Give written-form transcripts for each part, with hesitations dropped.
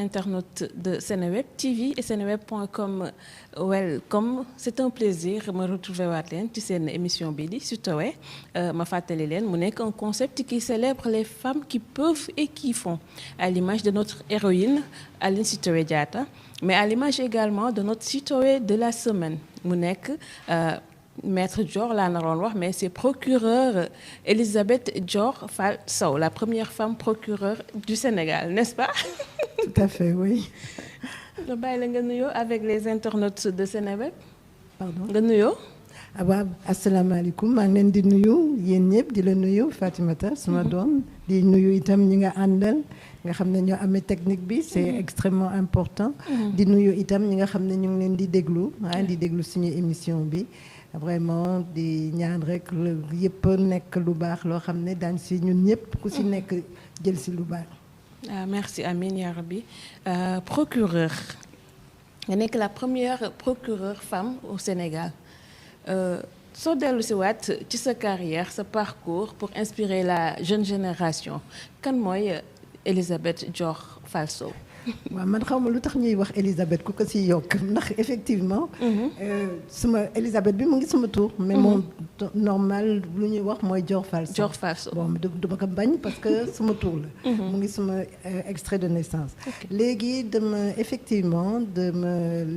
internautes de Seneweb TV et seneweb.com. Welcome, c'est un plaisir de me retrouver waat leen ci seen émission bii di Sitoé ma fàttali leen mu nekk un concept qui célèbre les femmes qui peuvent et qui font, à l'image de notre héroïne Aline Sitoé Diatta, mais à l'image également de notre Sitoé de la semaine mu nekk Maître Dior laa naroon wax, mais c'est procureur Elisabeth Dior Fall Sow, la première femme procureure du Sénégal, n'est-ce pas? Tout à fait, oui. nga bàyyi la nga nuyoo avec les internautes de Seneweb. Pardon nga nuyoo. waaw asalaamaaleykum maa ngi leen di nuyu yéen ñëpp di la nuyu Fatimata suma doom di nuyu itam ñi nga àndal nga xam ne ñoo amee technique bi c'est extrêmement important. di nuyu itam ñi nga xam ne ñu ngi leen di déglu suñu émission bi. Vraiment di ñaan rek yëpp nekk lu baax loo xam ne daañu si ñun ñëpp ku si nekk jël si lu baax. Merci Amine ya Rabbi. Procureur nga nekk la première procureure femme au Sénégal soo dellu si waat ci sa carrière sa parcours pour inspirer la jeune génération kan mooy Elisabeth Dior Fall Sow. waaw man xaw ma lu tax ñuy wax Elisabeth ku ko si yokk ndax effectivement suma Elisabeth bi mu ngi suma tur mais moom normal lu ñuy wax mooy Dior Fall Sow. Dior Fall Sow bon du ma ko bañ parce que suma tur la mu ngi suma extrait de naissance. Léegi dama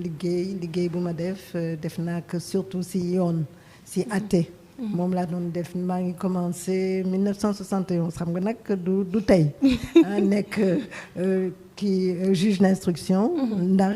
liggéey bu ma def naa ko surtout si yoon si atte moom laa doon def maa ngi commencé 1971 xam nga nag du tey nekk juge d'instruction Ndar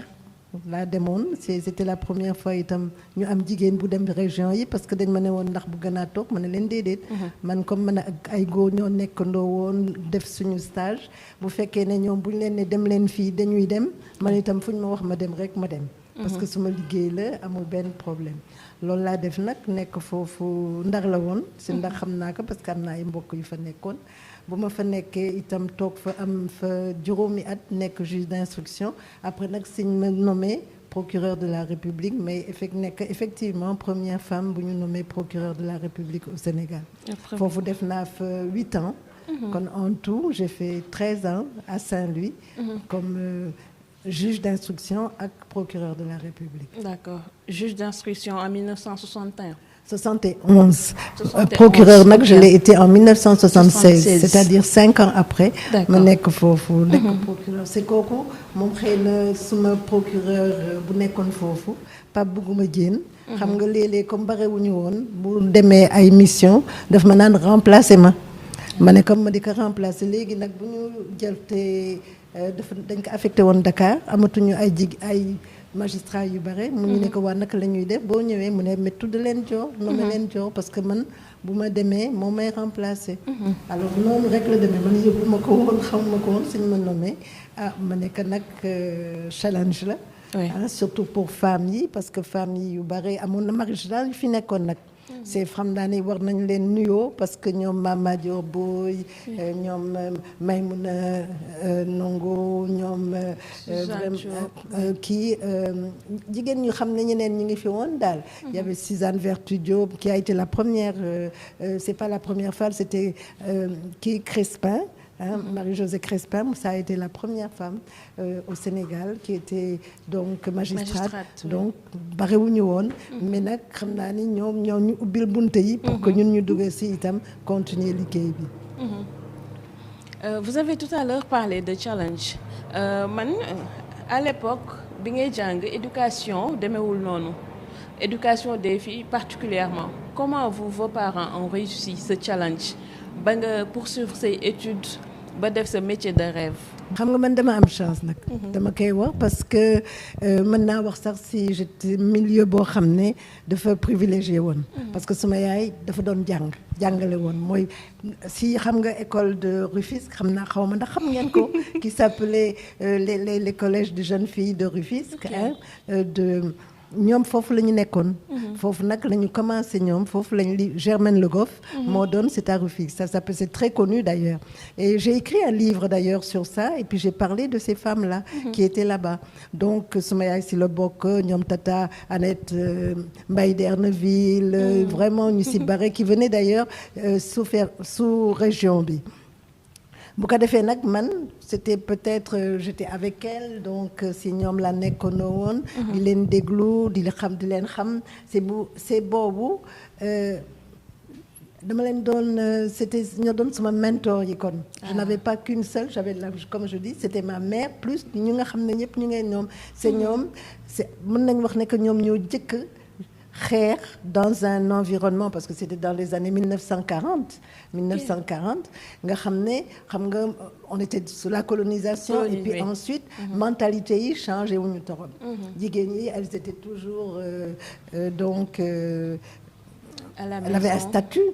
laa demoon c'était la première fois itam ñu am jigéen bu dem région yi parce que dañ ma ne woon ndax bu gën a toog ma ne leen déedéet man comme man ak ay góor ñoo nekkandoo woon def suñu stage bu fekkee ne ñoom bu ñu leen ne dem leen fii dañuy dem man itam fu ñu ma wax ma dem rek ma dem parce que suma liggéey la amul benn problème loolu laa def nag nekk foofu Ndar la woon si Ndar xam naa ko parce que am naa ay mbokk yu fa nekkoon bu ma fa nekkee itam toog fa am fa juróomi at nekk juge d'instruction après nag siñ ma nommé procureur de la République mais nekk effectivement première femme bu ñu nommé procureur de la République au Sénégal foofu def naa fa 8 ans kon en tout j'ai fait 13 ans à Saint-Louis comme juge d'instruction ak procureur de la République. D'accord. Juge d'instruction en 1961. 71. Procureur nag je l'ai été en 1976 c'est-à-dire 5 ans après. ma nekk foofu nekk procureur c'est kooku moom xëy na suma procureur bu nekkoon foofu Pape Bougouma Diène. xam nga léeg-léeg comme barewuñu woon bu demee ay mission daf ma naan remplacer ma ne comme ma di ko remplacer léegi nag bu ñu jëlte dañ ko affecté woon Dakar amatuñu ay magistrats yu bare mu ñu ne ko waa naka la ñuy def boo ñëwee mu ne mais tudd leen Dior nommé leen Dior parce que man bu ma demee moo may remplacer alors noonu rek la demee man yëpp ma ko woon xaw ma ko woon suñu ma nommé ma nekk nag challenge la surtout pour femmes yi parce que femmes yi yu bare amoon na magistrat yu fi nekkoon nag c'est xam naa ne war nañ leen nuyoo parce que ñoom Mama Dior Boy ñoom Maymouna Nongo ñoom vraiment kii jigéen ñu xam ne ñeneen ñi ngi fi woon daal il y avait Suzanne Vertu Diop qui a été la première c'est pas la première femme c'était kii Crespin Marie-Josée Crespin, ça a été la première femme au Sénégal qui était donc magistrate. Donc barewuñu woon mais nag xam naa ni ñoom ñoo ñu ubbil bunte yi pour que ñun ñu duggee si itam continuer liggéey bi. Vous avez tout à l'heure parlé de challenge man à l'époque bi ngay jàng éducation demeewul noonu éducation des filles particulièrement comment vos parents ont réussi ce challenge ba nga poursuivre say études ba def sa métier de rêve. xam nga man dama am chance nag. dama koy wax parce que mën naa wax sax si j'étais milieu boo xam ne dafa privilégié woon. parce que sama yaay dafa doon jàngale woon mooy si xam nga école de Rufisque xam naa xaw ma ndax xam ngeen ko qui s'appelait les collèges de jeunes filles de Rufisque. ñoom foofu la ñu nekkoon. foofu nag la ñu commencé ñoom foofu la ñu li Germaine Le Goff. moo doon c'est à Rufisque ça s'appelle c'est très connu d'ailleurs et j'ai écrit un livre d'ailleurs sur ça et puis j'ai parlé de ces femmes-là. qui étaient là-bas donc sama yaay si la bokk ñoom Tata Annette Mbaye d'Erneville. vraiment ñu si bare qui venaient d'ailleurs sous région bi. bu ko defee nag man c'était peut-être j'étais avec elle donc si ñoom la nekkoon woon. di leen déglu di leen xam c'est boobu dama leen doon c'était ñoo doon sama mentor yi kon. je n'avais pas qu'une seule comme je dis c'était ma mère plus ñu nga xam ne ñëpp ñu ngeen ñoom. c'est ñoom mën nañu wax ne que ñoom ñoo jëkk xeex dans un environnement parce que c'était dans les années 1940 nga xam nga on était sous la colonisation et puis ensuite mentalité yi changé wuñu torop jigéen ñi elles étaient toujours donc elle avait un statut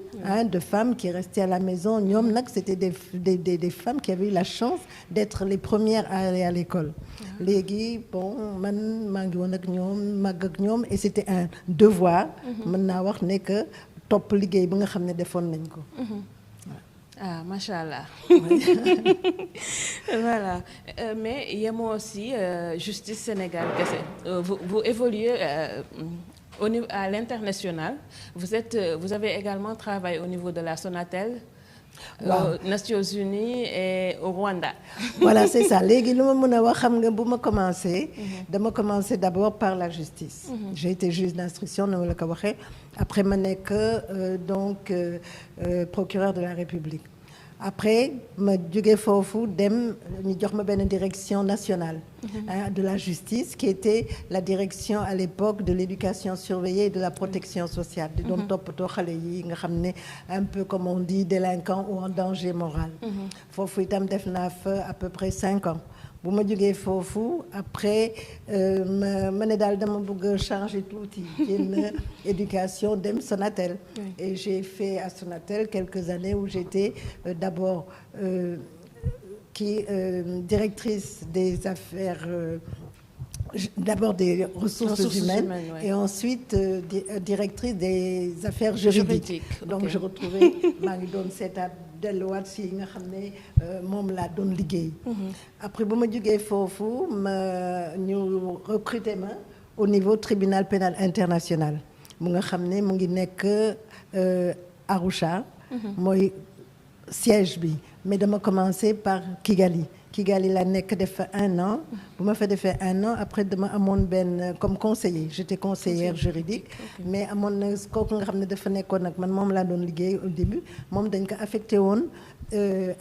de femme qui restait à la maison ñoom nag c'était des femmes qui avaient eu la chance d'être les premières à aller à l'école léegi bon man maa ngi woon ak ñoom màgg ak ñoom et c'était un devoir mën naa wax ne que topp liggéey bi nga xam ne defoon nañ ko ah macha allah voilà mais yemoo aussi justice Sénégal kese vous évoluez au niveau à l'international vous avez également travaillé au niveau de la Sonatel aux Nations Unies et au Rwanda. Voilà c'est ça léegi lu ma mën a wax xam nga bu ma commencé. dama commencé d'abord par la justice. j'ai été juge d'instruction ni ma la ko waxee après ma nekk donc procureur de la République. après ma jóge foofu dem ñu jox ma benn direction nationale de la justice qui était la direction à l'époque de l'éducation surveillée et de la protection sociale di doon toppatoo xale yi nga xam ne un peu comme on dit délinquants ou en danger moral foofu itam def naa fa à peu près 5 ans bu ma jógee foofu après ma ne daal dama bëgg changer tuuti génn éducation dem Sonatel et j'ai fait à Sonatel quelques années où j'étais d'abord directrice des affaires d'abord des ressources humaines et ensuite directrice des affaires juridiques. Donc je retrouvais maa ngi doon seetaat delluwaat si nga xam ne moom laa doon liggéey. après bu ma jógee foofu ñu recruter ma au niveau tribunal pénal international mu nga xam ne mu ngi nekk Arusha. mooy siège bi mais dama commencé par Kigali la nekk def fa 1 an bu ma fa defee 1 an après dama amoon benn comme conseiller j'étais conseillère juridique mais amoon na kooku nga xam ne dafa nekkoon nag man moom laa doon liggéey au début moom dañ ko affecté woon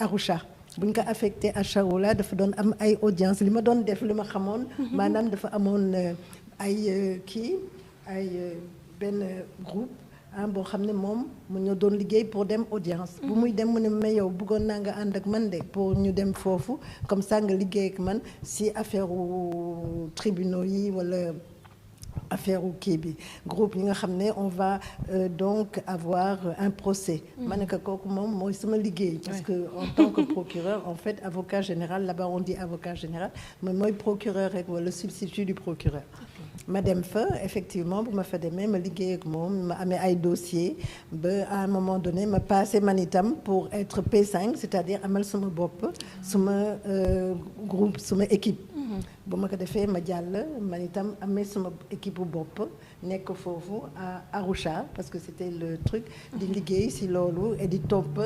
Arusha buñ ko affecté à Chaoula dafa doon am ay audience li ma doon def li ma xamoon maanaam dafa amoon ay benn groupe boo xam ne moom mu ñoo doon liggéey pour dem audience bu muy dem mu ne ma yow bëggoon naa nga ànd ak man de pour ñu dem foofu comme ça nga liggéey ak man si affaire u tribunaux yi wala affaire u kii bi groupe yi nga xam ne on va donc avoir un procès ma ne ko kooku moom mooy sama liggéey parce que en tant que procureur en fait avocat général là-bas on dit avocat général mais mooy procureur rek wala substitut du procureur ma dem fa effectivement bu ma fa demee ma liggéey ak moom ma amee ay dossiers ba à un moment donné ma passé man itam pour être P5 c'est-à-dire amal suma bopp suma groupe suma équipe bu ma ko defee ma jàll man itam amee suma équipe bu bopp nekk foofu à Arusha parce que c'était le truc di liggéey si loolu et di topp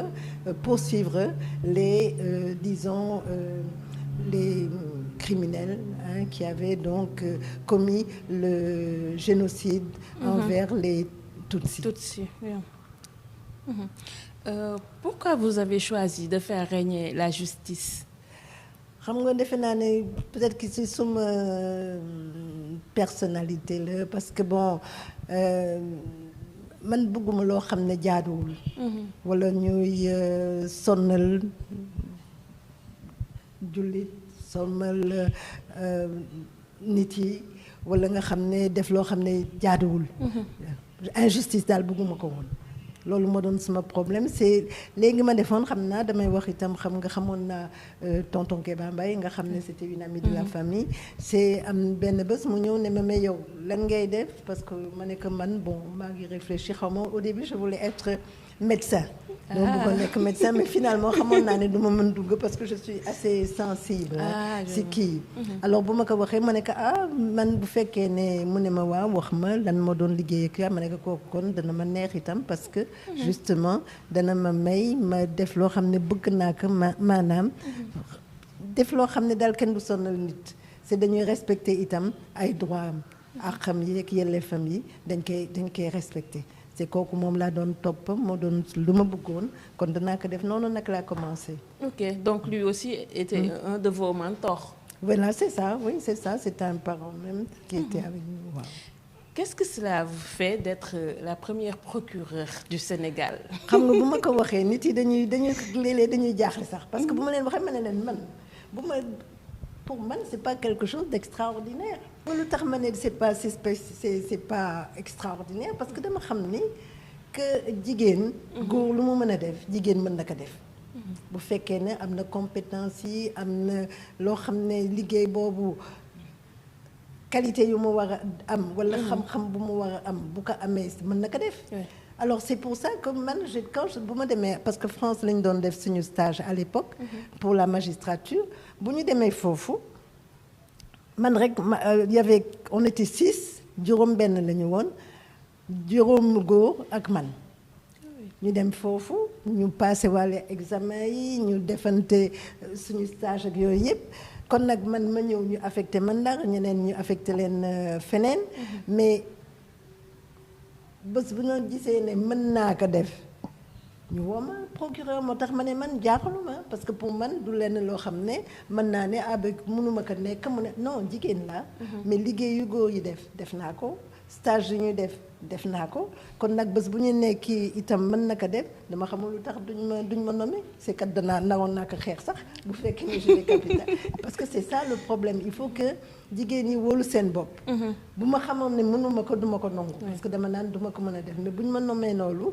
poursuivre les disons les criminels qui avaient donc commis le génocide envers les Tutsis. Oui. Pourquoi vous avez choisi de faire régner la justice? xam nga defe naa ne peut-être que ci suma personnalité la parce que bon man bëgguma loo xam ne jaaduwul wala ñuy sonnal jullit sonnal nit yi wala nga xam ne def loo xam ne jaaduwul injustice daal bëgguma ko woon loolu moo doon sama problème c'est léegi ma defoon xam naa damay wax itam xam nga xamoon naa tonton Kéba Mbaye nga xam ne c'était une amie de la famille c'est am benn bés mu ñëw ne ma mais yow lan ngay def parce que ma ne que man bon maa ngi réfléchir xaw ma au début je voulais être médecin dama bëggoon nekk médecin mais finalement xamoon naa ne du ma mën dugg parce que je suis assez sensible si kii alors bu ma ko waxee ma ne ko man bu fekkee ne mu ne ma waaw wax ma lan moo doon liggéey ak yaa ma ne ko kooku kon dana ma neex itam parce que justement dana ma may ma def loo xam ne bëgg naa ko maanaam def loo xam ne daal kenn du sonal nit c'est dañuy respecter itam ay droit am ak xam yi ak yelleefam yi dañ koy respecter c'est kooku moom laa doon topp moo doon lu ma bëggoon kon danaa ko def noonu nag laa commencé. Ok, donc lui aussi était un de vos mentors. Voilà, c'est ça, oui, c'est ça, c'est un parent même qui était avec nous. Wow. Qu'est-ce que cela vous fait d'être la première procureure du Sénégal? xam nga bu ma ko waxee nit yi dañuy léeg-léeg dañuy jaaxle sax parce que bu ma leen waxee ma ne leen man pour man c'est pas quelque chose d'extraordinaire. lu tax ma ne c'est pas extraordinaire parce que dama xam ni que jigéen góor lu mu mën a def jigéen mën na ko def. bu fekkee ne am na compétence yi am na loo xam ne liggéey boobu qualité yu mu war a am wala xam-xam bu mu war a am bu ko amee mën na ko def. Alors c'est pour ça que man bu ma demee parce que France lañ doon def suñu stage à l'époque pour la magistrature bu ñu demee foofu man rek on était 6 juróom benn la ñu woon juróom góor ak man ñu dem foofu ñu passé wàlle examen yi ñu defante suñu stage ak yooyu yëpp kon nag man ma ñëw ñu affecté man Ndar ñeneen ñu affecté leen feneen mais bés bu ñu gisee ne mën naa ko def ñu woo ma procureur moo tax ma ne man jaaxaluma parce que pour man du lenn loo xam ne mën naa ne mënuma ko nekk mu ne non jigéen laa mais liggéey yu góor yi def naa ko stage yu ñuy def naa ko kon nag bés bu ñu nekki itam mën na ko def dama xamul lu tax duñ ma nommer c'est kat naroon naa ko xeex sax bu fekkee ne j'ai des capitales parce que c'est ça le problème il faut que jigéen ñi wóolu seen bopp bu ma xamoon ne mënuma ko duma ko nangu parce que dama naan duma ko mën a def mais bu ñu ma nommé loolu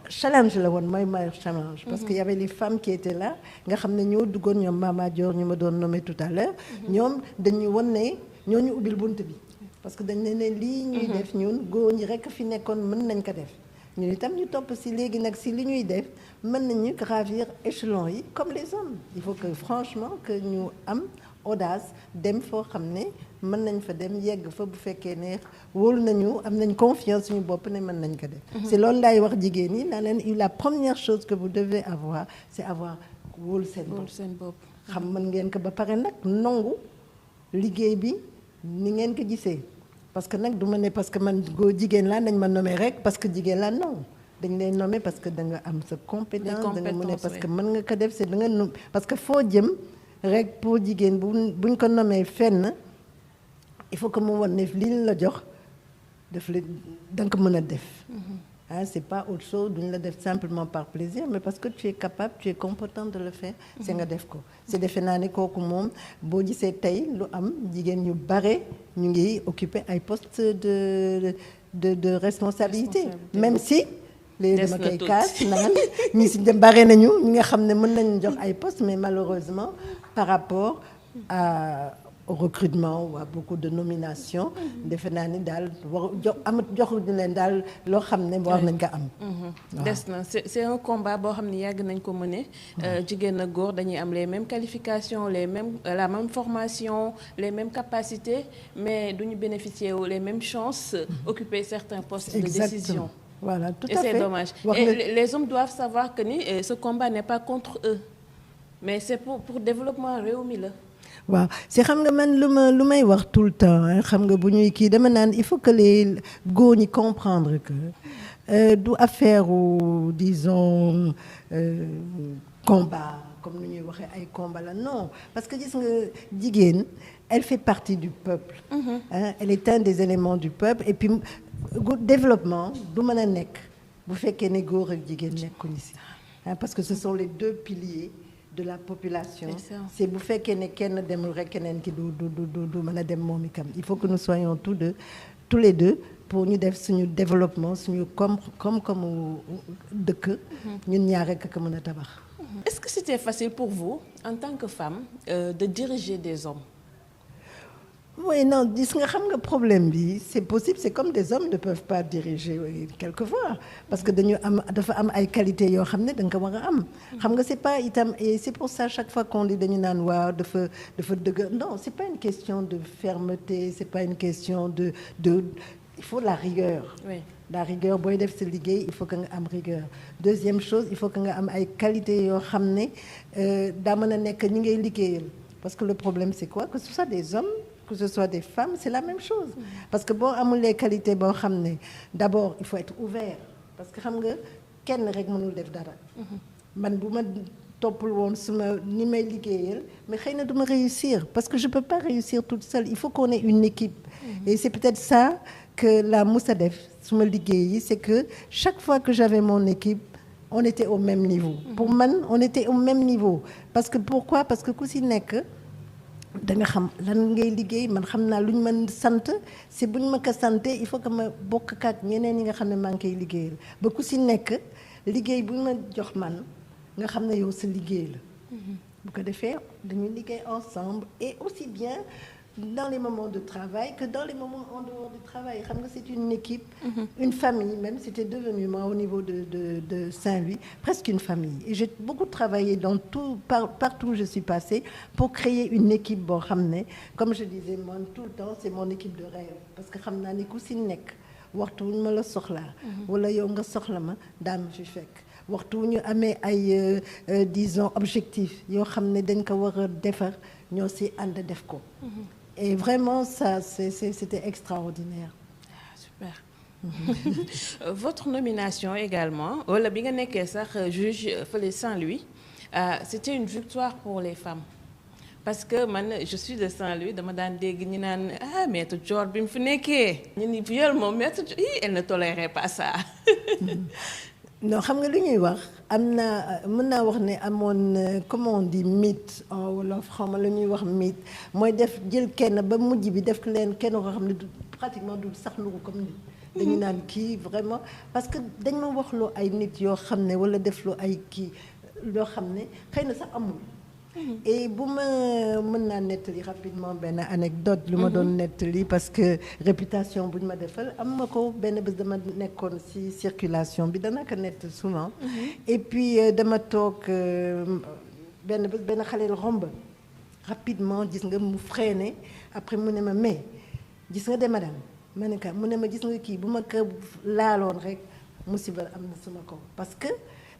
challenge la woon mooy challenge parce que y avait les femmes qui étaient là nga xam ne ñoo duggoon ñoom Mama Dior ñu ma doon nommé tout à l'heure ñoom dañu won ne ñoo ñu ubbil bunt bi parce que dañ ne lii ñuy def ñun góor ñi rekk fi nekkoon mën nañ ko def ñun itam ñu topp si léegi nag si li ñuy def mën nañu gravir échelon yi comme les hommes il faut que franchement que ñu am audace dem foo xam ne mën nañ fa dem yegg fa bu fekkee ne wóolu nañu am nañ confiance suñu bopp ne mën nañ ko def c'est loolu laay wax jigéen ñi naa leen la première chose que vous devez avoir c'est avoir wóolu seen bopp xam mën ngeen ko ba pare nag nangu liggéey bi ni ngeen ko gisee parce que nag du ma ne parce que man góor jigéen laa nañ ma nommé rek parce que jigéen laa non dañ lay nommé parce que da nga am sa compétence da nga mën a parce que mën nga ko def c'est da nga parce que foo jëm rek pour jigéen buñ ko nommé fenn il faut que mu wan ne lii la jox daf la da nga ko mën a def c'est pas autre chose duñ la def simplement par plaisir mais parce que tu es capable tu es compétent de le faire c'est nga def ko c'est defe naa ne kooku moom boo gisee tey lu am jigéen ñu bare ñu ngi occuper ay postes de responsabilité même si léegi dama koy kaas naan ñi si bare nañu ñi nga xam ne mën nañu jox ay postes mais malheureusement par rapport au recrutement ou à beaucoup de nominations defe naa ni daal joxuñu leen daal loo xam ne war nañ ko am des na c'est un combat boo xam ne yàgg nañ ko mener jigéen ak góor dañuy am les mêmes qualifications la même formation les mêmes capacités mais duñu bénéficier wu les mêmes chances occuper certains postes de décision voilà tout à fait et c'est dommage et les hommes doivent savoir que ni ce combat n'est pas contre eux mais c'est pour développement réew mi la waaw si xam nga man lu may wax tout le temps xam nga bu ñuy kii dama naan il faut que les góor ñi comprendre que du affaire ou disons combat comme ni ñuy waxee ay combat la non parce que gis nga jigéen elle fait partie du peuple elle est un des éléments du peuple et puis développement du mën a nekk bu fekkee ne góor ak jigéen nekkuñu si parce que ce sont les deux piliers de la population c'est bu fekkee ne kenn demul rek keneen ki du mën a dem moom itam il faut que nous soyons tous les deux pour ñu def suñu développement suñu comme dëkk ñun ñaar rek ko mën a tabax. Est-ce que c'était facile pour vous en tant que femme de diriger des hommes? Oui, non, gis nga xam nga problème bi c'est possible, c'est comme des hommes ne peuvent pas diriger quelquefois parce que dafa am ay qualités yoo xam ne da nga ko war a am. xam nga c'est pas itam et c'est pour ça chaque fois qu'on dit dañu naan waaw dafa dëgg non c'est pas une question de fermeté, c'est pas une question de il faut la rigueur. Oui. La rigueur booy def sa liggéey il faut que nga am rigueur. Deuxième chose il faut que nga am ay qualités yoo xam ne daa mën a nekk ñi ngay liggéeyal parce que le problème c'est quoi que ce soit des hommes que ce soit des femmes c'est la même chose parce que boo amul les qualités boo xam ne d'abord il faut être ouvert parce que xam nga kenn rek mënul def dara man bu ma toppul woon suma ni may liggéeyal mais xëy na du ma réussir parce que je peux pas réussir toute seule il faut qu'on ait une équipe et c'est peut-être ça que la musa def suma liggéey yi c'est que chaque fois que j'avais mon équipe on était au même niveau pour man on était au même niveau parce que pourquoi parce que ku si nekk da nga xam lan ngay liggéey man xam naa lu ñu mën sant si bu ñu ma ko sante il faut que ma bokk ak ñeneen ñi nga xam ne maa ngi koy liggéeyal ba ku si nekk liggéey bu ñu ma jox man nga xam ne yow sa liggéey la bu ko defee dañuy liggéey ensemble et aussi bien dans les moments de travail que dans les moments en dehors du travail xam nga c'est une équipe une famille même c'était devenu moi au niveau de Saint-Louis presque une famille et j'ai beaucoup travaillé dans partout où je suis passée pour créer une équipe boo xam ne comme je disais moi tout le temps c'est mon équipe de rêve parce que xam naa ne ku si nekk waxtu wu ñu ma la soxlaa wala yow nga soxla ma daa ma fi fekk waxtu wu ñu amee ay disons objectifs yoo xam ne dañ ko war a defar ñoo si ànd def ko et vraiment ça c'était extraordinaire. Super. Votre nomination également wala bi nga nekkee sax juge fële Saint-Louis c'était une victoire pour les femmes parce que man je suis de Saint-Louis dama daan dégg ñi naan maître Dior bi mu fi nekkee ñu ni viol moom maître Dior elle ne tolérait pas ça. non xam nga lu ñuy wax am na mën naa wax ne amoon comment on dit mythe en wolof xaw ma lu ñuy wax mythe mooy def jël kenn ba mujj bi def leen kenn koo xam ne du pratiquement du sax nuru comme nit dañu naan kii vraiment parce que dañ ma wax loo ay nit yoo xam ne wala def loo ay kii loo xam ne xëy na sax amul et bu ma mën naa nettali rapidement benn anecdote lu ma doon nettali parce que réputation bu ñu ma defal am ma ko benn bés dama nekkoon ci circulation bi dana ko nett souvent et puis dama toog benn bés benn xale romb rapidement gis nga mu freiné après mu ne ma mais gis nga de madame ma ne ka mu ne ma gis nga kii bu ma ko laaloon rek musiba am na sama kaw parce que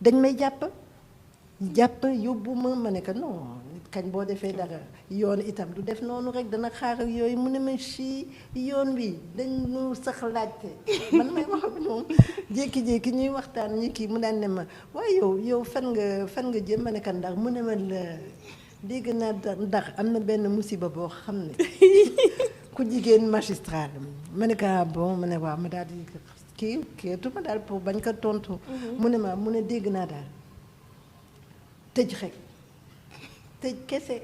dañ may jàpp yóbbu ma ne que non nit kañ boo defee dara yoon itam du def noonu rek dana xaar ak yooyu mu ne ma ci yoon bi dañu sax laajte man may wax ak moom jékki-jékki ñuy waxtaan ñi kii mu daan ne ma waaye yow fan nga jëm ma ne que ndax mu ne ma la dégg naa ndax am na benn musiba boo xam ne ku jigéen magistrat ma ne que bon ma ne waaw ma daal di kii tuma daal pour bañ ko tontu mu ne dégg naa daal tëj rek tëj kese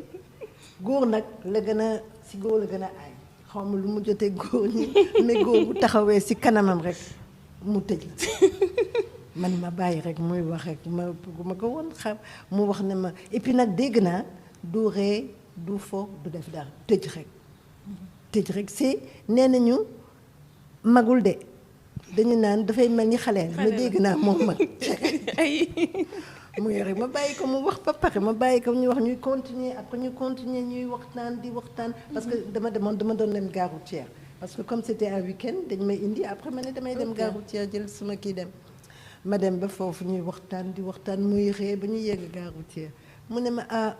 góor nag la gën a si góor la gën a aay xaw ma lu mu jotee góor ñi mais góor bu taxawee si kanamam rek mu tëj la man ma bàyyi rek muy wax rek ma ko woon xam mu wax ne ma et puis nag dégg naa du ree du fo du def dara tëj rek c'est nee nañu magul de dañu naan dafay mel ni xale mais dégg naa moom mag mu yore ma bàyyi ko mu wax ba pare ma bàyyi ko ñu wax ñuy continuer après ñu continuer ñuy waxtaan di waxtaan parce que dama doon dem gare routière parce que comme c'était un week-end dañ may indi après ma ne damay dem gare routière jël suma kii dem ma dem ba foofu ñuy waxtaan di waxtaan muy ree ba ñu yegg gare routière mu ne ma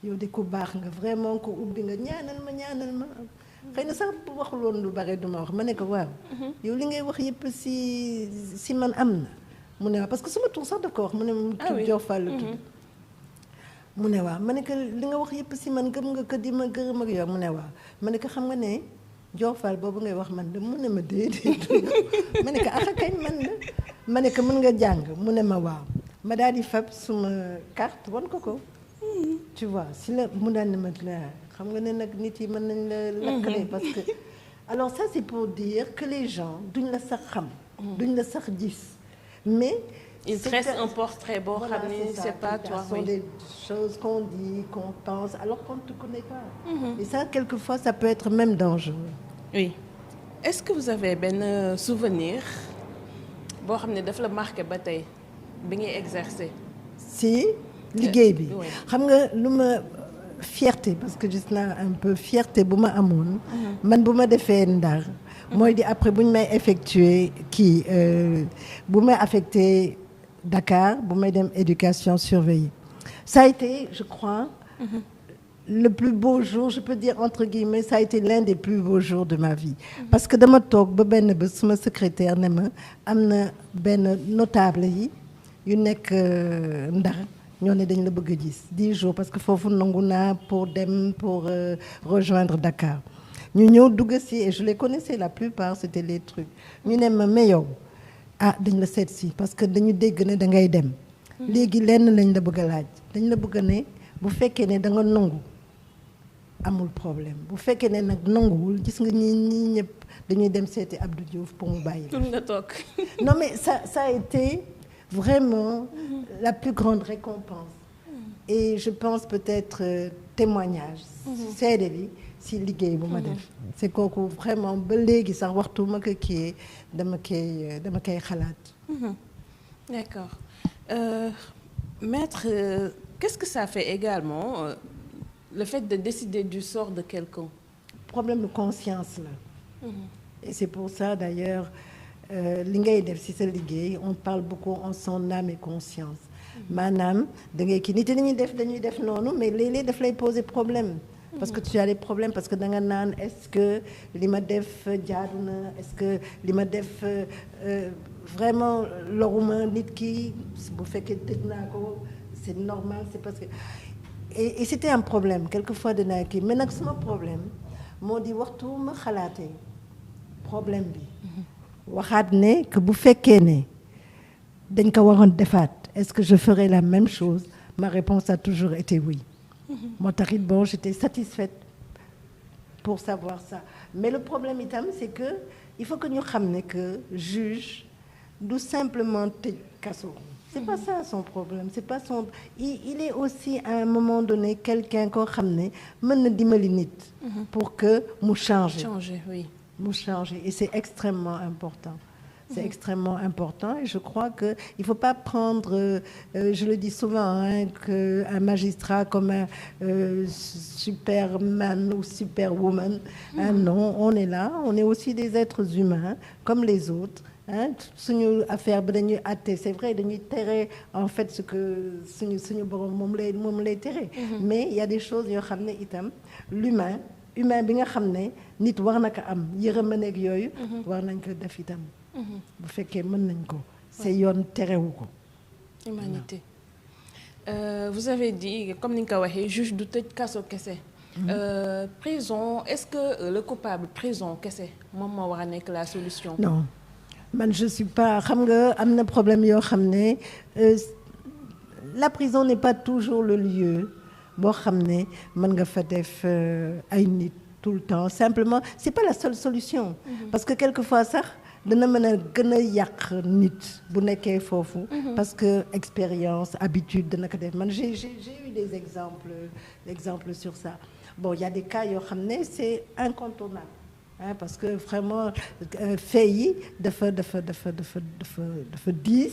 yow de ku baax nga vraiment ko ubbi nga ñaanal ma xëy na sax bu waxul woon lu bare duma wax ma ne ko waaw yow li ngay wax yëpp si man am na mu ne waaw parce que sama tur sax daf ko wax mu ne ma tur Dior Fall la tudd mu ne waaw ma ne ko li nga wax yëpp si man gëm nga ko di ma gërëm ak yow mu ne waaw ma ne ko xam nga ne Dior Fall boobu ngay wax man de mu ne ma déedéet ma ne ko axa kañ man la ma ne ko mën nga jàng mu ne ma waaw ma daal di fab suma carte wan ko tu vois si la mu daan ne ma la xam nga ne nag nit yi mën nañ la lakkale parce que alors ça c'est pour dire que les gens duñ la sax xam duñ la sax gis mais il dresse un portrait boo xam ni c'est pas toi. Ce sont des choses qu'on dit, qu'on pense, alors qu'on ne te connaît pas. Et ça, quelquefois, ça peut être même dangereux. Oui. Est-ce que vous avez benn souvenir boo xam ne daf la marqué ba tey bi ngay exercer? Si liggéey bi xam nga lu ma fierté parce que gis naa un peu fierté bu ma amoon man bu ma defee Ndar mooy di après bu ñu may effectuer kii bu may affecté Dakar bu may dem éducation surveillée ça a été je crois le plus beau jour je peux dire entre guillemets ça a été l'un des plus beaux jours de ma vie parce que dama toog ba benn bés suma secrétaire ne ma am na benn notable yi yu nekk Ndar ñoo ne dañ la bëgg a gis 10 jours parce que foofu nangu naa pour dem pour rejoindre Dakar ñu ñëw dugg si et je les connaissais la plupart c'était les trucs ñu ne ma mais yow dañ la seet si parce que dañu dégg ne da ngay dem léegi lenn lañ la bëgg a laaj dañ la bëgg a ne bu fekkee ne da nga nangu amul problème bu fekkee ne nag nanguwul gis nga ñi ñëpp dañuy dem seeti Abdou Diouf pour mu bàyyi nga toog non mais ça a été vraiment la plus grande récompense et je pense peut-être témoignage seede bi si liggéey bu ma def c'est kooku vraiment ba léegi sax waxtu ma ko kii dama koy xalaat d'accord maître qu'est-ce que ça fait également le fait de décider du sort de quelqu'un problème de conscience la et c'est pour ça d'ailleurs li ngay def ci sa liggéey on parle beaucoup en son âme et conscience maanaam da ngay kii nit ñi dañuy def noonu mais léeg-léeg daf lay poser problème parce que tu as des problèmes parce que da nga naan est-ce que li ma def jaadu na est-ce que li ma def vraiment loruma nit ki bu fekkee tëj naa ko c'est normal c'est parce que et c'était un problème quelquefois dinaa kii mais nag sama problème moo di waxtu ma xalaatee problème bi waxaat ne que bu fekkee ne dañ ko waroon defaat est-ce que je ferais la même chose ma réponse a toujours été oui moo tax it bon j'étais satisfaite pour savoir ça mais le problème itam c'est que il faut que ñu xam ne que juge du simplement tëj kaso c'est pas ça son problème c'est pas son il est aussi à un moment donné quelqu'un koo xam ne mën na dimbali nit pour que mu changer oui mu changer et c'est extrêmement important c'est extrêmement important et je crois que il faut pas prendre je le dis souvent que un magistrat comme un superman ou superwoman non on est là on est aussi des êtres humains comme les autres suñu affaire bi dañuy àtte c'est vrai dañuy tere en fait ce que suñu borom moom lay tere mais il y a des choses yoo xam ne itam l'humain bi nga xam ne nit war na ko am yërëmaneeg yooyu war nañ ko def itam bu fekkee mën nañ ko c'est yoon terewu ko humanité vous avez dit comme ni nga ko waxee juge du tëj kaso kese prison est-ce que le coupable prison kese moom moo war a nekk la solution non man je suis pas xam nga am na problème yoo xam ne la prison n'est pas toujours le lieu boo xam ne mën nga fa def ay nit tout le temps simplement c'est pas la seule solution parce que quelquefois sax dana mën a gën a yàq nit bu nekkee foofu parce que expérience habitude dana ko def man j'ai eu des exemples sur ça bon il y a des cas yoo xam ne c'est incontournable parce que vraiment fait yi dafa diis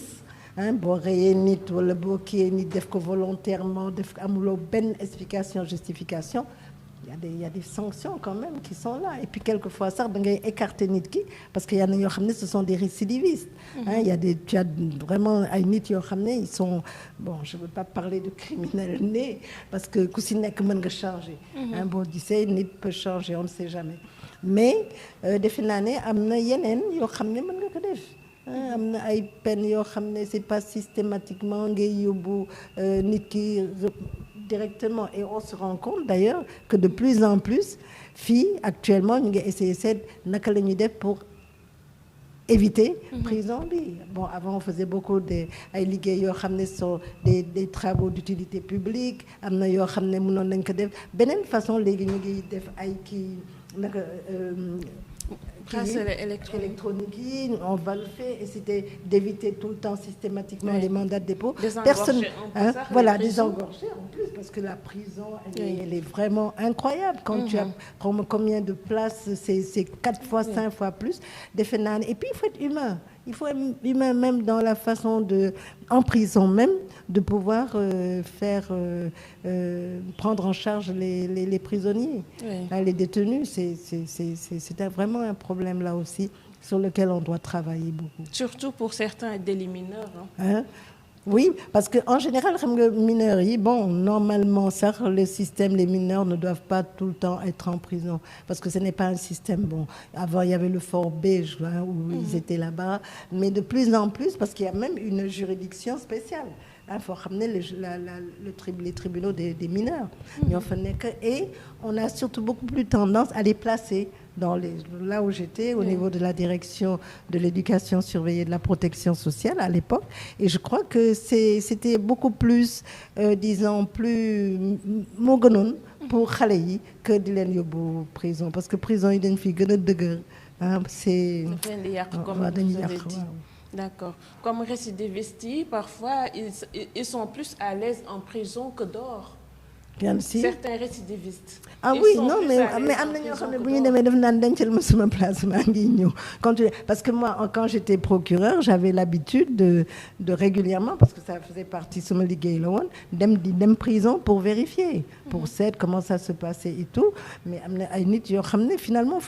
boo reyee nit wala boo kiiyee nit def ko volontairement def ko amuloo benn explication justification il y a des sanctions quand même qui sont là et puis quelquefois sax da ngay écarter nit ki parce que y en a yoo xam ne ce sont des récidivistes il y a tu as vraiment ay nit yoo xam ne ils sont bon je veux pas parler de criminels nés parce que ku si nekk mën nga changer boo gisee nit peut changer on ne sait jamais mais defe naa ne am na yeneen yoo xam ne mën nga ko def am na ay peine yoo xam ne c'est pas systématiquement ngay yóbbu nit ki directement et on se rend compte d'ailleurs que de plus en plus fii actuellement ñu ngi essayer seet naka la ñuy def pour éviter prison bi bon avant on faisait beaucoup de ay liggéey yoo xam ne sont des travaux d'utilité publique am na yoo xam ne mënoon nañ ko def beneen façon léegi ñu ngi def ay kii naka bracelet électronique, on va le faire, et c'était d'éviter tout le temps systématiquement les mandats de dépôt. Personne, voilà, désengorger en plus, parce que la prison, elle est vraiment incroyable. Quand tu as combien de places, c'est 4 fois, 5 fois plus. Et puis, il faut être humain. Il faut être humain même dans la façon en prison même, de pouvoir prendre en charge les prisonniers, les détenus. C'est vraiment un problème là aussi sur lequel on doit travailler beaucoup. Surtout pour certains délits mineurs. Oui, parce qu'en général, les mineurs, normalement, les mineurs ne doivent pas tout le temps être en prison, parce que ce n'est pas un système bon. Avant, il y avait le Fort B, où ils étaient là-bas, mais de plus en plus, parce qu'il y a même une juridiction spéciale. Il faut ramener les tribunaux des mineurs. Et on a surtout beaucoup plus tendance à les placer là où j'étais, au niveau de la direction de l'éducation surveillée de la protection sociale à l'époque. Et je crois que c'était beaucoup plus, plus mogonon pour Khaleyi que de les yóbbu prison. Parce que prison, il y a une fille de c'est... D'accord. Comme récidivistes, parfois, ils sont plus à l'aise en prison que dehors. Certains récidivistes. Parce que moi, quand j'étais procureur, j'avais l'habitude de régulièrement, parce que ça faisait partie de mon ligue, d'être prison pour vérifier, pour savoir comment ça se passait et tout. Mais finalement,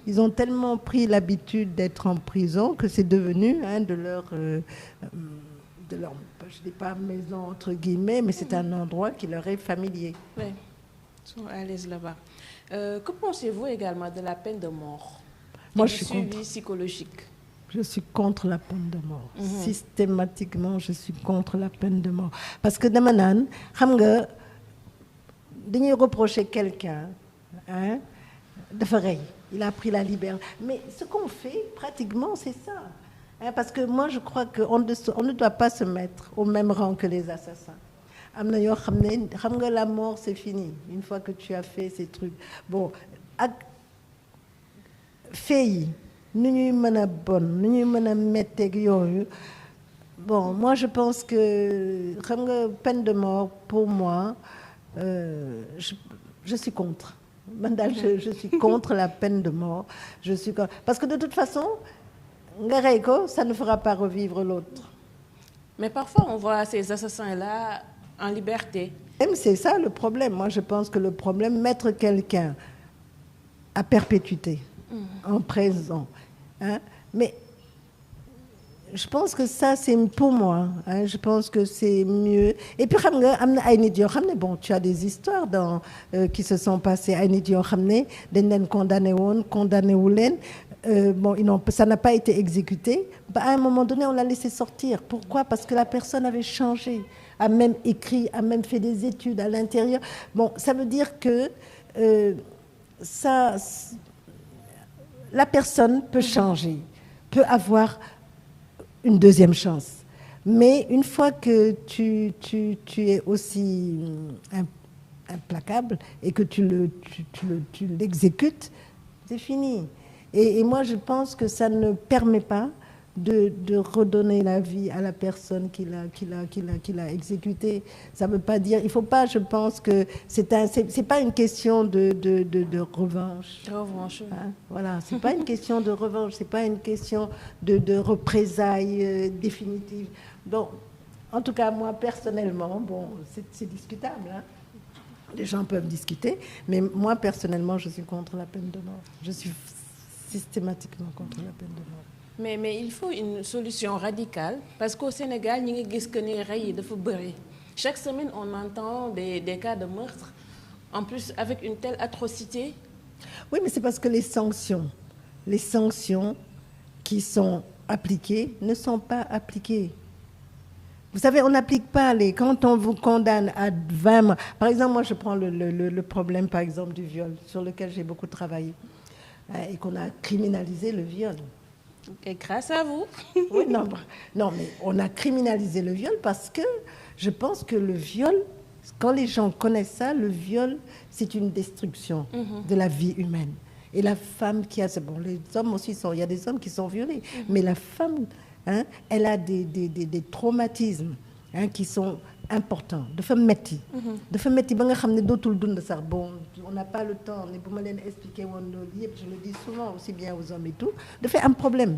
ils ont tellement pris l'habitude d'être en prison que c'est devenu de leur, je ne dis pas maison entre guillemets, mais c'est un endroit qui leur est familier. Oui, ils sont à l'aise là-bas. Que pensez-vous également de la peine de mort? Moi, je suis suivi psychologique. Je suis contre la peine de mort. Systématiquement, je suis contre la peine de mort. Parce que demain, dañuy reprocher quelqu'un, il a pris la liberté. Mais ce qu'on fait, pratiquement, c'est ça. Parce que moi, je crois qu'on ne doit pas se mettre au même rang que les assassins. La mort, c'est fini. Une fois que tu as fait ces trucs. Bon, bon, moi, je pense que peine de mort, pour moi, je suis contre. Je suis contre la peine de mort. Parce que de toute façon, ça ne fera pas revivre l'autre. Mais parfois, on voit ces assassins-là en liberté. C'est ça le problème. Moi, je pense que le problème, mettre quelqu'un à perpétuité, en prison. Mais je pense que ça, c'est pour moi. Je pense que c'est mieux. Et puis, bon, tu as des histoires qui se sont passées. Condamné. Bon, ça n'a pas été exécuté. À un moment donné, on l'a laissé sortir. Pourquoi? Parce que la personne avait changé, a même écrit, a même fait des études à l'intérieur. Bon, ça veut dire que la personne peut changer, peut avoir une deuxième chance. Mais une fois que tu es aussi implacable et que tu l'exécutes, c'est fini. Et moi, je pense que ça ne permet pas de redonner la vie à la personne qui l'a exécuté. Ça ne veut pas dire... Il ne faut pas, je pense que... C'est pas une question de revanche. Revanche. Voilà, ce n'est pas une question de revanche, ce n'est pas une question de représailles définitives. Donc, en tout cas, moi, personnellement, bon, c'est discutable, Les gens peuvent discuter, mais moi, personnellement, je suis contre la peine de mort. Je suis systématiquement contre la peine de mort. Mais il faut une solution radicale, parce qu'au Sénégal, nous avons que les rayés de football. Chaque semaine, on entend des cas de meurtre, en plus avec une telle atrocité. Oui, mais c'est parce que les sanctions qui sont appliquées ne sont pas appliquées. Vous savez, on n'applique pas quand on vous condamne à 20 mois. Par exemple, moi, je prends le problème, par exemple, du viol, sur lequel j'ai beaucoup travaillé, et qu'on a criminalisé le viol. Et grâce à vous. Oui, non, mais on a criminalisé le viol parce que je pense que le viol, quand les gens connaissent ça, le viol, c'est une destruction de la vie humaine. Et la femme qui a... Bon, les hommes aussi sont... Il y a des hommes qui sont violés. Mais la femme, elle a des traumatismes qui sont importants. Dafa metti. Dafa metti ba nga xam ne dootul dund sax. Bon, on n'a pas le temps. Mais bu ma leen expliquer woon loolu yëpp, je le dis souvent aussi bien aux hommes et tout. Dafay am problème.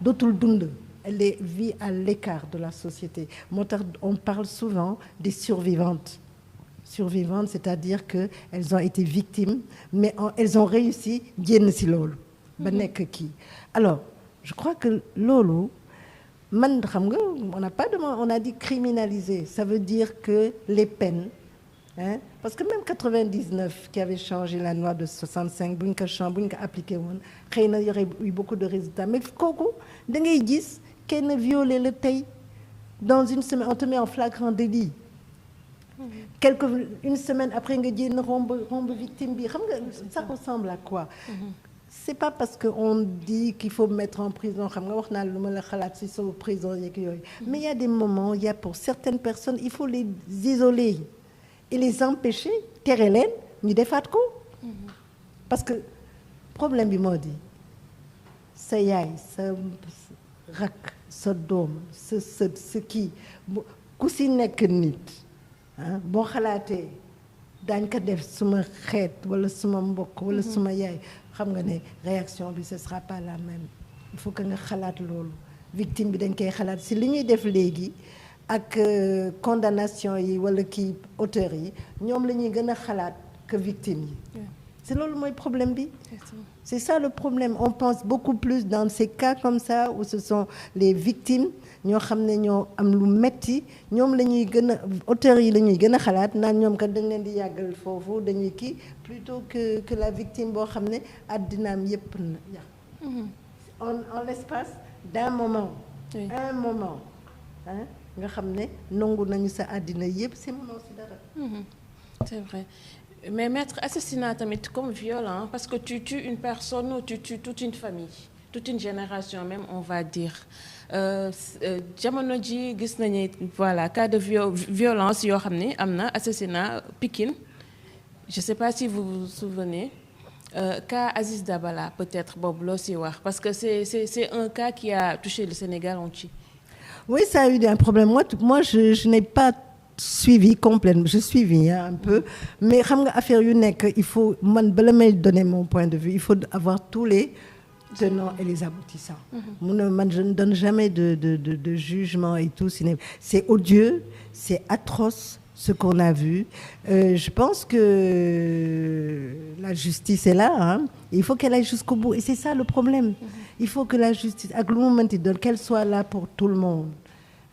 Dootul dund. Elle vit à l'écart de la société. Moo tax on parle souvent des survivantes. Survivantes, c'est-à-dire que elles ont été victimes, mais elles ont réussi génn ci loolu. Ba nekk kii. Alors, je crois que loolu man xam nga on a dit criminaliser. Ça veut dire que les peines, parce que même 99 qui avait changé la loi de 65 bu ñu ko appliqué woon xëy na y aurait eu beaucoup de résultats. Mais kooku da ngay gis kenn violé la tey dans une semaine on te met en flagrant délit. Une semaine après nga jéem romb victime bi xam nga ça ressemble à quoi? C'est pas parce que on dit qu'il faut mettre en prison xam nga wax naa lu ma la xalaat ci sa prison yeeg yooyu. Mais il y a des moments, il y a pour certaines personnes il faut les isoler et les empêcher tere leen ñu defaat ko. Parce que problème bi moo di sa yaay sa rak sa doom sa kii ku si nekk nit boo xalaatee daañ ko def suma xeet wala suma mbokk wala suma yaay xam nga ne réaction bi ce sera pas la même. Il faut que nga xalaat loolu victime bi dañ koy xalaat si li ñuy def léegi ak condamnation yi wala kii auteurs yi ñoom la ñuy gën a xalaat que victime yi. C'est loolu mooy problème bi. C'est ça le problème. On pense beaucoup plus dans ces cas comme ça où ce sont les victimes ñoo xam ne ñoo am lu metti ñoom la ñuy gën a auteurs yi la ñuy gën a xalaat naan ñoom kat dañ leen di yàggal foofu dañuy kii plutôt que la victime boo xam ne àddinaam yépp na yàq. En l'espace d'un moment. Oui. Un moment nga xam ne nangu nañu sa àddina yépp c'est mënoo ci dara. C'est vrai. Mais maître, assassinat tamit comme viol, parce que tu tues une personne ou tu tues toute une famille, toute une génération même, on va dire. Jamono ji gis nañu voilà cas de violence yoo xam ne am na assassinat Pikine. Je sais pas si vous vous souvenez. Cas Aziz Dabala peut-être boobu loo si wax parce que c'est un cas qui a touché le Sénégal entier. Oui, ça a eu un problème. Moi je n'ai pas suivi complètement, je suivi un peu, mais xam nga affaire yu nekk il faut man bala may donner mon point de vue il faut avoir tous les tenants et les aboutissants. Man je ne donne jamais de jugement et tout. C'est odieux, c'est atroce ce qu'on a vu. Je pense que la justice est là, il faut qu'elle aille jusqu'au bout et c'est ça le problème. Il faut que la justice ak lu mu mënti doon qu'elle soit là pour tout le monde.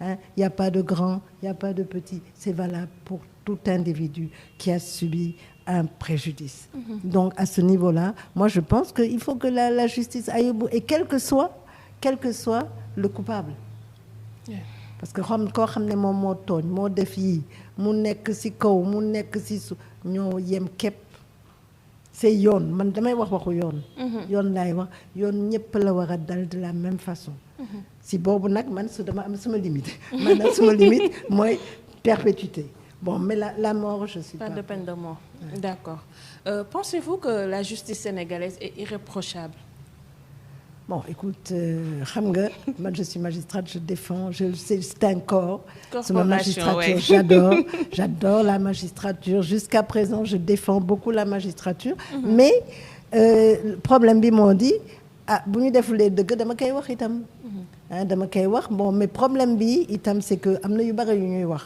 Il n'y a pas de grand, il n'y a pas de petit. C'est valable pour tout individu qui a subi un préjudice. Donc, à ce niveau-là, moi, je pense qu'il faut que la justice aille au bout. Et quel que soit le coupable. Yeah. Parce que koo xam ne moom moo tooñ moo def yii mu nekk ci kaw mu nekk ci su ñoo yem képp. C'est yoon man damay waxu yoon. Yoon laay wax yoon ñëpp la war a dal de la même façon. Si boobu nag man su dama am sama limite. Man nag sama limite mooy perpétuité. Bon, mais la mort, je suis pas. Pas de peine de mort. Ouais. D'accord. Pensez-vous que la justice sénégalaise est irréprochable? Bon, écoute, xam nga man je suis magistrate, je défends, c'est un corps. C'est ma magistrature, ouais. J'adore la magistrature. Jusqu'à présent, je défends beaucoup la magistrature. Mais problème bi moo di bu ñu defulee dëgg dama koy wax itam. Dama koy wax bon mais problème bi itam c'est que am na yu bari yu ñuy wax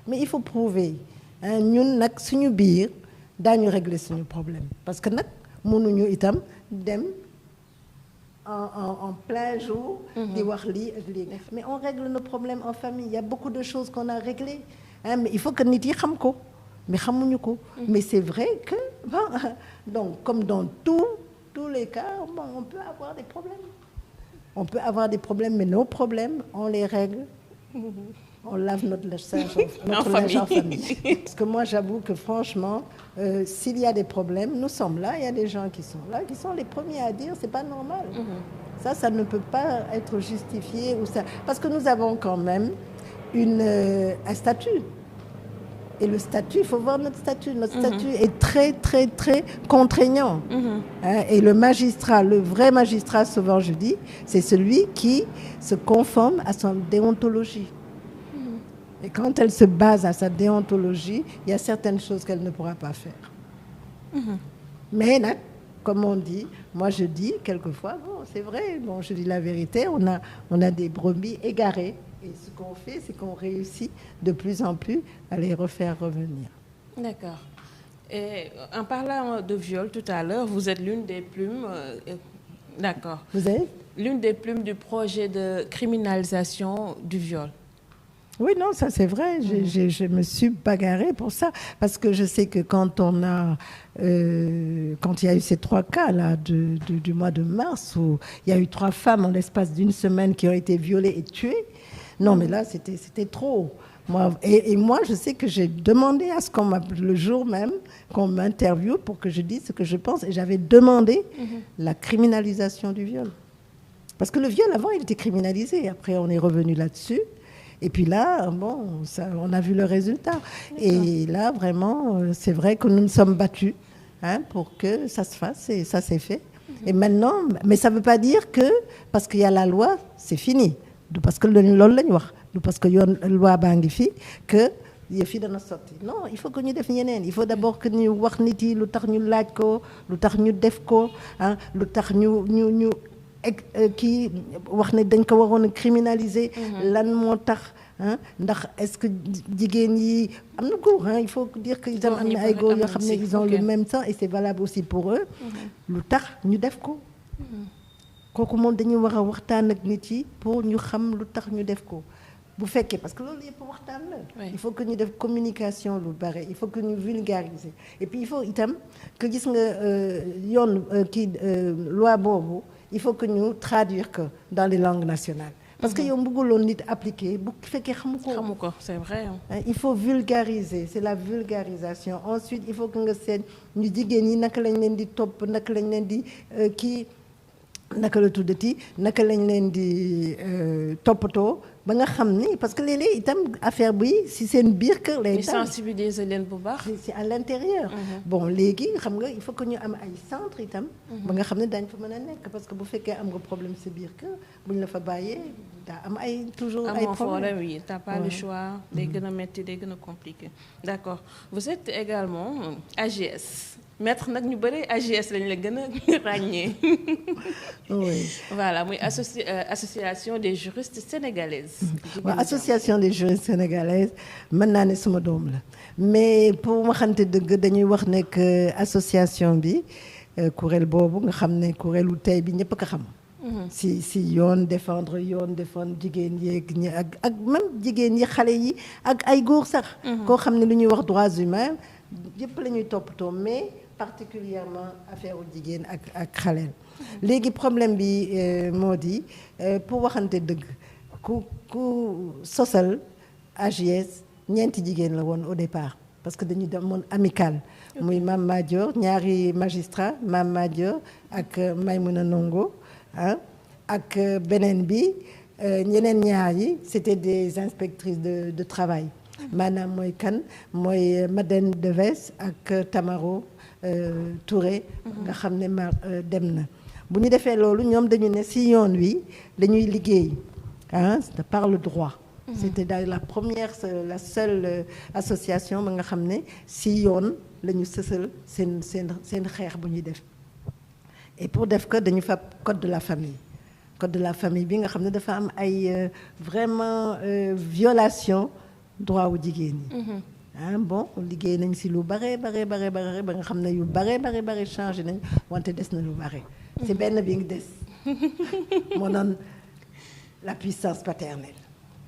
mais il faut prouver ñun nag suñu biir daañu régler suñu problème parce que nag mënuñu itam dem en plein jour di wax lii ak lii mais on règle nos problèmes en famille il y a beaucoup de choses qu'on a réglées mais il faut que nit yi xam ko mais xamuñu ko mais c'est vrai que bon donc comme dans tous les cas bon on peut avoir des problèmes. On peut avoir des problèmes, mais nos problèmes, on les règle. On lave notre linge en famille. Parce que moi, j'avoue que franchement, s'il y a des problèmes, nous sommes là, il y a des gens qui sont là, qui sont les premiers à dire c'est pas normal. Ça ne peut pas être justifié. Parce que nous avons quand même un statut. Et le statut, il faut voir notre statut. Notre statut est très, très, très contraignant. Et le magistrat, le vrai magistrat, souvent je dis, c'est celui qui se conforme à son déontologie. Et quand elle se base à sa déontologie, il y a certaines choses qu'elle ne pourra pas faire. Mais là, comme on dit, moi je dis quelquefois, bon, c'est vrai, bon, je dis la vérité, on a des brebis égarées. Et ce qu'on fait, c'est qu'on réussit de plus en plus à les refaire revenir. D'accord. Et en parlant de viol tout à l'heure, vous êtes l'une des plumes... d'accord. Vous êtes l'une des plumes du projet de criminalisation du viol. Oui, non, ça c'est vrai. Je me suis bagarrée pour ça. Parce que je sais que quand il y a eu ces 3 cas-là du mois de mars, où il y a eu 3 femmes en l'espace d'une semaine qui ont été violées et tuées, non, mais là, c'était trop. Moi, je sais que j'ai demandé à ce qu'on le jour même, qu'on m'interviewe pour que je dise ce que je pense. Et j'avais demandé la criminalisation du viol. Parce que le viol, avant, il était criminalisé. Après, on est revenu là-dessus. Et puis là, bon, on a vu le résultat. Et là, vraiment, c'est vrai que nous nous sommes battus pour que ça se fasse. Et ça s'est fait. Et maintenant, mais ça ne veut pas dire que, parce qu'il y a la loi, c'est fini. Parce que loolu la ñu wax parce que yoon loi baa ngi fi que yëf yi dana sotti non il faut que ñu def ñeneen il faut d'abord que ñu wax nit yi lu tax ñu laaj ko lu tax ñu def ko lu tax ñu kii wax ne dañ ko waroon a criminaliser lan moo tax ndax est-ce que jigéen yi am na góor il faut dire que itam am na ay góor yoo xam ne ils ont le même sang et c'est valable aussi pour eux lu tax ñu def ko kooku moom dañuy war a waxtaan ak nit yi pour ñu xam lu tax ñu def ko bu fekkee parce que loolu yëpp waxtaan la il faut que ñu def communication lu bare il faut que ñu vulgariser et puis il faut itam que gis nga yoon loi boobu il faut que ñu traduire que dans les langues nationales parce que yow bëgguloon nit appliquer bu fekkee xamu ko c'est vrai il faut vulgariser c'est la vulgarisation ensuite il faut que nga seet ñu jigéen ñi naka lañ leen di topp naka lañ leen di naka la tuddati naka lañ leen di toppatoo ba nga xam ni parce que léeg-léeg itam affaire bi si seen biir kër lay sensibiliser leen bu baax c'est à l'intérieur bon léegi xam nga il faut que ñu am ay centre itam ba nga xam ne daañ fa mën a nekk parce que bu fekkee am nga problème sa biir kër buñ la fa bàyyee daa am ay toujours ay problème oui t'as pas le choix day gën a metti day gën a compliqué d'accord vous êtes également AGS maître nag ñu bëri AGS lañ la gën a ràññee oui voilà muy association des juristes sénégalaises waaw association des juristes sénégalaises mën naa ne suma doom la mais pour waxante dëgg dañuy wax ne que association bi kuréel boobu nga xam ne kuréelu tey bi ñëpp ko xam si yoon défendre jigéen yeeg ñi ak même jigéen yi xale yi ak ay góor sax koo xam ne lu ñuy wax droits humains yëpp la ñuy toppatoo mais particulièrement affaire u jigéen ak xaleel léegi problème bi moo di pour waxante dëgg ku sosal AGS ñeenti jigéen la woon au départ parce que dañu demoon amical muy Mame Madior ñaari magistrat Mame Madior ak Maïmouna Nongo ak beneen bi ñeneen ñaar yi c'était des inspectrices de travail maanaam mooy kan mooy Madeleine Deves ak Tamaro Touré nga xam ne dem na bu ñu defee loolu ñoom dañu ne si yoon wi dañuy liggéey par le droit c'était la la seule association ba nga xam ne si yoon la ñu sësal seen xeex bu ñuy def et pour def ko dañu fa code de la famille bi nga xam ne dafa am ay vraiment violation droit wu jigéen ñi bon liggéey nañ si lu bare ba nga xam ne yu bare changé nañ wante des na lu bare c'est benn bi nga des moo doon la puissance paternelle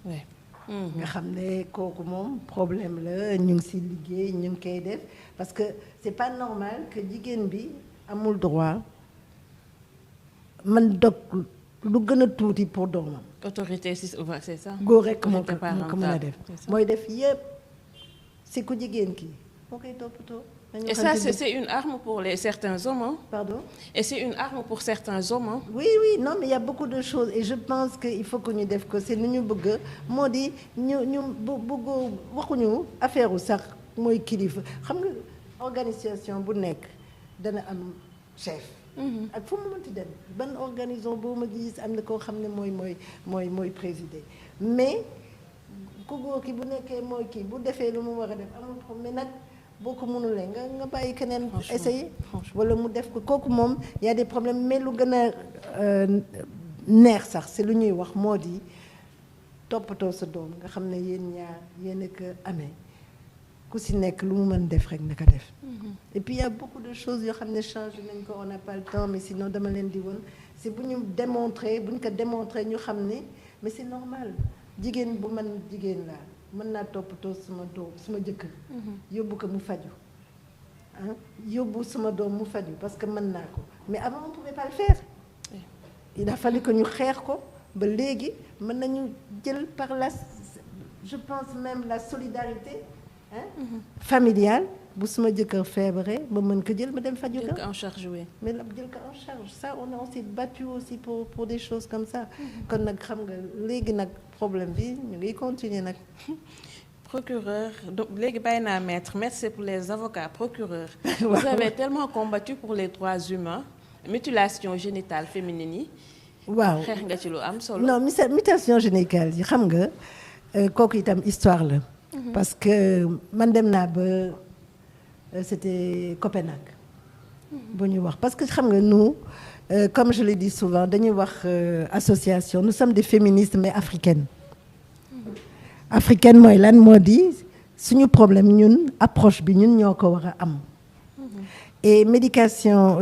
nga xam ne kooku moom problème la ñu ngi si liggéey ñu ngi koy def parce que c'est pas normal que jigéen bi amul droit man dog lu gën a tuuti pour doomam autorité c'est ça góor rek moo ko mën a def mooy def yëpp si ku jigéen ki moo koy toppatoo et ça c'est une arme pour certains hommes pardon et c'est une arme pour certains hommes oui non mais il y a beaucoup de choses et je pense que il faut que ñu def ko c'est nu ñu bëgg moo di ñu bëgg waxuñu affaire u sax mooy kilifa xam nga organisation bu nekk dana am chef. ak fu mu mënti dem ban organisation boo ma gis am na koo xam ne mooy présider mais ku góor ki bu nekkee mooy kii bu defee lu mu war a def amul problème mais nag boo ko mënulee nga bàyyi keneen essayer wala mu def ko kooku moom y a des problèmes mais lu gën a neex sax c'est lu ñuy wax moo di toppatoo sa doom nga xam ne yéen ñaar yéen a ko amee ku si nekk lu mu mën def rek naka def. Et puis il y a beaucoup de choses yoo xam ne changé nañ ko on n'a pas le temps mais sinon dama leen di woon c'est bu ñu démontrer bu ñu ko démontrer ñu xam ne mais c'est normal jigéen bu man jigéen laa mën naa toppatoo sama doom sama jëkkër. yóbbu ko mu faju yóbbu sama doom mu faju parce que mën naa ko mais avant on pouvait pas le faire. Il a fallu que ñu xeex ko ba léegi mën nañu jël par la je pense même la solidarité familiale bu suma jëkkër feebaree ba mën ko jël ma dem faju ko en charge oui. mais la jël ko en charge ça on s'est battu aussi pour des choses comme ça kon nag xam nga léegi nag problème bi ñu ngi continuer nag. Procureur donc léegi bàyyi naa maître c'est pour les avocats procureur. Vous avez tellement combattu pour les droits humains mutilation génitale féminine yi. waaw xeex nga ci lu am solo. non mutilation génitale yi xam nga kooku itam histoire la. parce que man dem naa ba c'était Copenhague. bu ñu wax parce que xam nga nous comme je le dis souvent dañuy wax association nous sommes des féministes mais africaines. africaine mooy lan moo di suñu problème ñun approche bi ñun ñoo ko war a am. et médication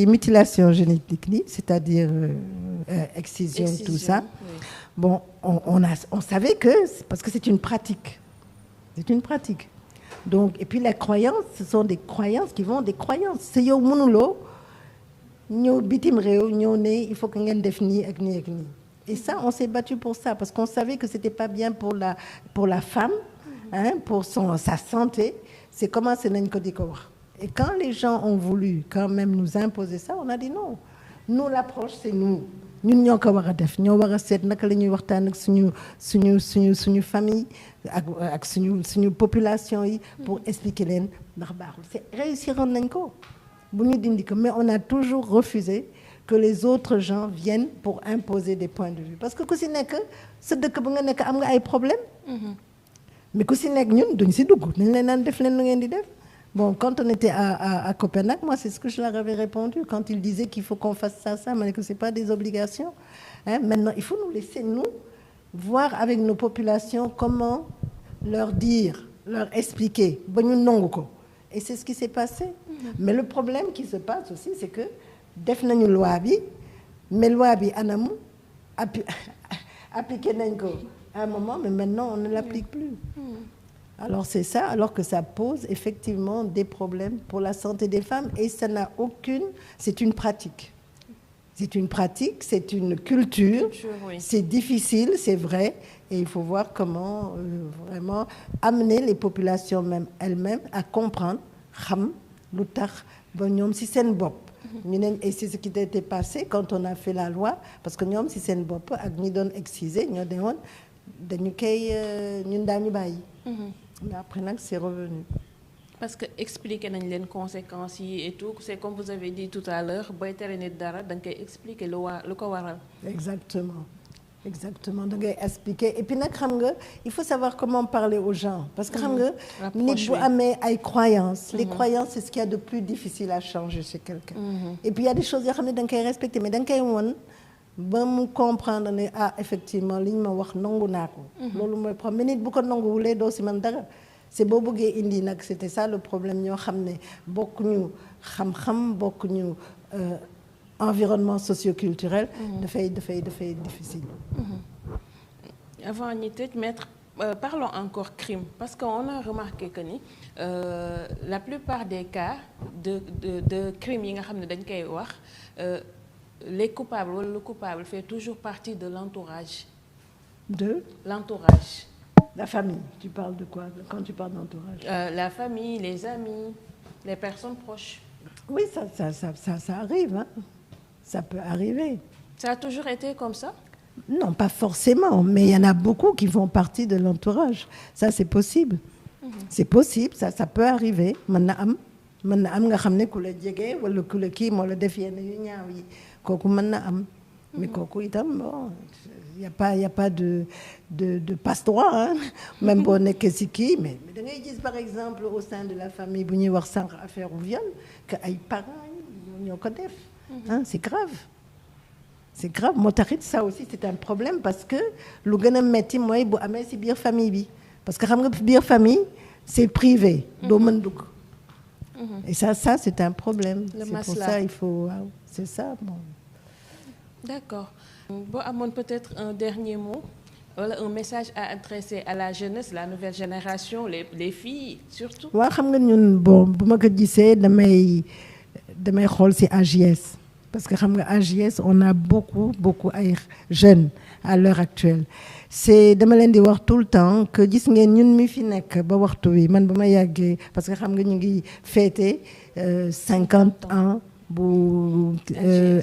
mutilation génitique li c'est-à-dire excision tout ça. Oui. Bon on savait que parce que c'est une pratique donc et puis les croyances ce sont des croyances qui vont des croyances c'est yow mënuloo ñëw bitim réew ñëw ne il faut que ngeen def nii ak nii ak nii et ça on s'est battu pour ça parce qu'on savait que c'était pas bien pour la femme pour sa santé c'est commencé nañ ko di ko wax et quand les gens ont voulu quand même nous imposer ça on a dit non nous l'approche c'est nous ñun ñoo ko war a def ñoo war a seet naka la ñuy waxtaan ak suñu famille ak suñu population yi pour expliquer leen ndax baaxul c'est réussiroon nañ ko bu ñu dindi ko mais on a toujours refusé que les autres gens viennent pour imposer des points de vue parce que ku si nekk sa dëkk bu nga nekk am nga ay problème mais ku si nekk ñun duñ si dugg dañ leen naan def leen lu ngeen di def. Bon, quand on était à Copenhague, moi, c'est ce que je leur avais répondu. Quand ils disaient qu'il faut qu'on fasse ça, mais que ce n'est pas des obligations. Maintenant, il faut nous laisser, nous, voir avec nos populations comment leur dire, leur expliquer. Et c'est ce qui s'est passé. Mais le problème qui se passe aussi, c'est que def nañu loi bi, mais loi bi anamu appliqué nañ ko à un moment, mais maintenant, on ne l'applique plus. Alors c'est ça, alors que ça pose effectivement des problèmes pour la santé des femmes et ça n'a aucune... C'est une pratique. C'est une pratique, c'est une culture, oui. C'est difficile, c'est vrai, et il faut voir comment vraiment amener les populations même elles-mêmes à comprendre, xam lu tax ba ñoom ci seen bopp. ñu ne et c'est ce qui a été passé quand on a fait la loi parce que ñoom ci seen bopp ak ñi doon exciser ñoo demoon dañu koy ñun daañu bàyyi. Mais après nag c'est revenu. Parce que expliquer nañ leen conséquences yi et tout c'est comme vous avez dit tout à l'heure booy tere nit dara da nga koy expliquer lu ko waral. Exactement da ngay expliquer et puis nag xam nga il faut savoir comment parler aux gens parce que xam nga nit bu amee ay croyances. Les croyances c'est ce qu'il y a de plus difficile à changer chez quelqu'un. Et puis il y a des choses yoo xam ne da nga koy respecter mais da nga koy won ba mu comprendre ne effectivement li ñu ma wax nangu naa ko. loolu mooy problème mais nit bu ko nanguwulee doo si man dara. c'est boo bëggee indi nag c'était ça le problème ñoo xam ne bokkuñu xam-xam bokkuñu environnement socio-culturel. dafay difficile. Avant ñi tëj maître parlons encore crime parce qu'on a remarqué que ni la plupart des cas de crimes yi nga xam ne dañ koy wax. Les coupables wala le coupable fait toujours partie de l'entourage. De l'entourage. La famille, tu parles de quoi quand tu parles d'entourage? La famille, les amis, les personnes proches. Oui, ça arrive, hein. Ça peut arriver. Ça a toujours été comme ça? Non, pas forcément, mais il y en a beaucoup qui font partie de l'entourage. Ça, c'est possible. c'est possible, ça peut arriver mën na am nga xam ne ku la jege wala ku la kii moo la def yenn yu ñaaw yi kooku mën na am mais kooku itam bon y a pas de passe-droit hein même boo nekkee si kii mais da ngay gis par exemple au sein de la famille bu ñuy wax sànq affaire au viol que ay parents ñoo ko def hein c'est grave moo taxit ça aussi c'est un problème parce que lu gën a metti mooy bu amee si biir famille bi parce que xam nga biir famille c'est privé doo mën dugg et ça c'est un problème c'est pour ça il faut waaw c'est ça bon d'accord boo amoon peut-être un dernier mot wala un message à adresser à la jeunesse la nouvelle génération les filles surtout waaw xam nga ñun bon bu ma ko gisee damay xool ci AJS parce que xam nga AJS on a beaucoup ay jeunes à l'heure actuelle c'est dama leen di wax tout le temps que gis ngeen ñun mi fi nekk ba waxtu wi man ba ma yàggee parce que xam nga ñu ngi fêter 50 ans bu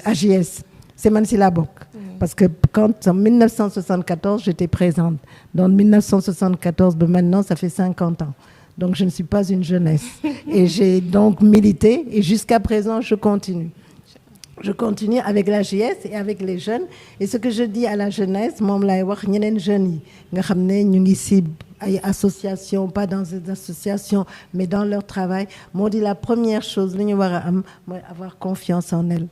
AJS c'est man si laa bokk parce que quand en 1974 j'étais présente donc 1974 ba maintenant ça fait 50 ans donc je ne suis pas une jeunesse et j'ai donc milité et jusqu'à présent je continue avec l'AJS et avec les jeunes et ce que je dis à la jeunesse moom laay wax ñeneen jeunes yi nga xam ne ñu ngi ci ay associations pas dans des associations mais dans leur travail moo di la première chose li ñu war a am mooy avoir confiance en elle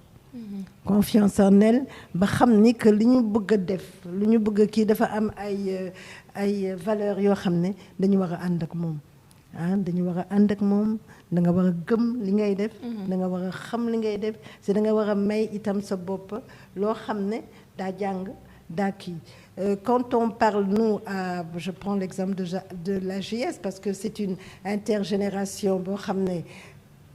ba xam ni que li ñu bëgg a def li ñu bëgg a kii dafa am ay valeurs yoo xam ne dañu war a ànd ak moom dañu war a ànd ak moom da nga war a gëm li ngay def da nga war a xam li ngay def c'est da nga war a may itam sa bopp loo xam ne daa jàng daa kii quand on parle nous je prends l'exemple de l'AJS parce que c'est une intergénération boo xam ne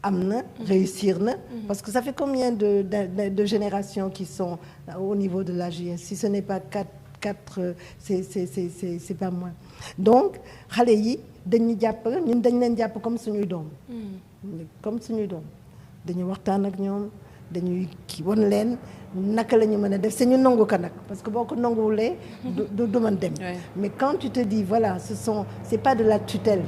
am na réussir na parce que ça fait combien de générations qui sont au niveau de l'AJS si ce n'est pas quatre c'est pas moins donc xale yi dañu jàpp ñun dañ leen jàpp comme suñuy doom dañuy waxtaan ak ñoom dañuy kii won leen naka la ñu mën a def c'est ñu nangu ko nag parce que boo ko nanguwulee du mën dem mais quand tu te dis voilà c'est pas de la tutelle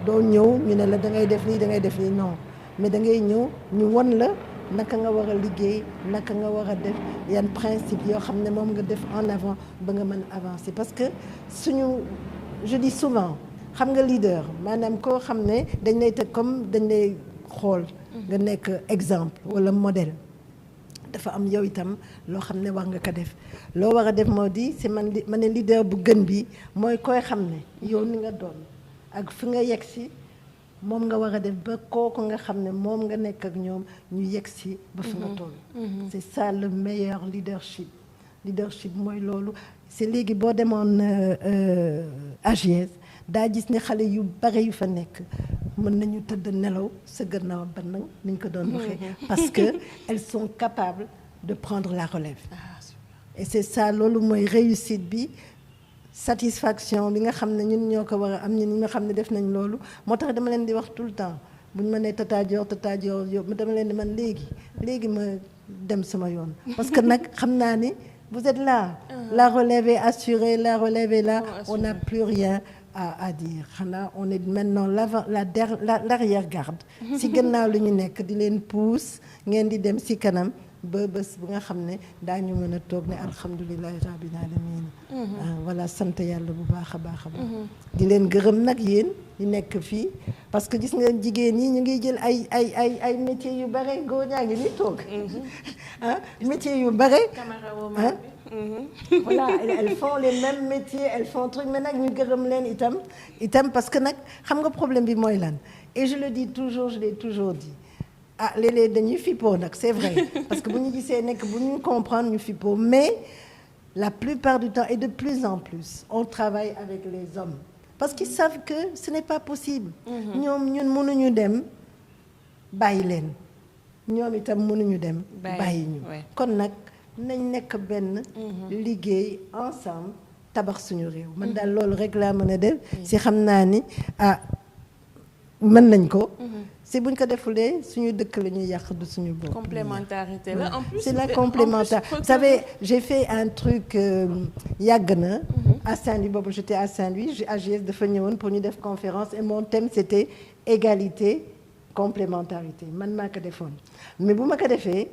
doo ñëw ñu ne la da ngay def lii non mais da ngay ñëw ñu won la naka nga war a liggéey naka nga war a def yan principe yoo xam ne moom nga def en avant ba nga mën avancer parce que je dis souvent xam nga leader maanaam koo xam ne dañ lay teg comme dañ lay xool nga nekk exemple wala modèle dafa am yow itam loo xam ne war nga ko def loo war a def moo di c'est ma ne leader bu gën bi mooy koy xam ne yow ni nga doon ak fi nga yegg si moom nga war a def ba kooku nga xam ne moom nga nekk ak ñoom ñu yegg si ba fi nga toll c'est ça le meilleur leadership mooy loolu c'est léegi boo demoon AJS daa gis ne xale yu bare yu fa nekk mën nañu tëdd nelaw sa gannaaw ba nag ni ñu ko doon waxee parce que elles sont capables de prendre la relève et c'est ça loolu mooy réussite bi satisfaction bi nga xam ne ñun ñoo ko war a am ñun ñi nga xam ne def nañ loolu moo tax dama leen di wax tout le temps bu ñu ma nee Tata Dior yow dama leen di man léegi ma dem sama yoon parce que nag xam naa ni vous êtes là la relève est assurée la relève est là on n'a plus rien à dire xanaa on est maintenant l'arrière-garde si gannaaw lu ñu nekk di leen pousse ngeen di dem si kanam ba bés bu nga xam ne daañu mën a toog ne alhamdulilahi rabbil alamin voilà sant yàlla bu baax a baax di leen gërëm nag yéen ñu nekk fii parce que gis nga jigéen ñi ñu ngi jël ay métiers yu bare góor ñaa ngi nii toog métiers yu bare voilà elles font les mêmes métiers elles font truc mais nag ñu gërëm leen itam parce que nag xam nga problème bi mooy lan et je l'ai toujours dit léeg-léeg dañuy fippoo nag c'est vrai parce que bu ñu gisee nekk bu ñu comprendre ñu fippoo mais la plupart du temps et de plus en plus on travaille avec les hommes parce qu'ils savent que ce n'est pas possible ñoom ñun mënuñu dem bàyyi leen ñoom itam mënuñu dem bàyyi ñu kon nag nañ nekk benn liggéey ensemble tabax suñu réew man daal loolu rek laa mën a def si xam naa ni mën nañ ko si buñ ko defulee suñu dëkk la ñuy yàq du suñu bopp. complémentarité là en plus c'est la complémentarité. Vous savez j'ai fait un truc yàgg na à Saint-Louis boobu j'étais à Saint-Louis AGS dafa ñëwoon pour ñu def conférence et mon thème c'était égalité complémentarité man maa ko defoon mais bu ma ko defee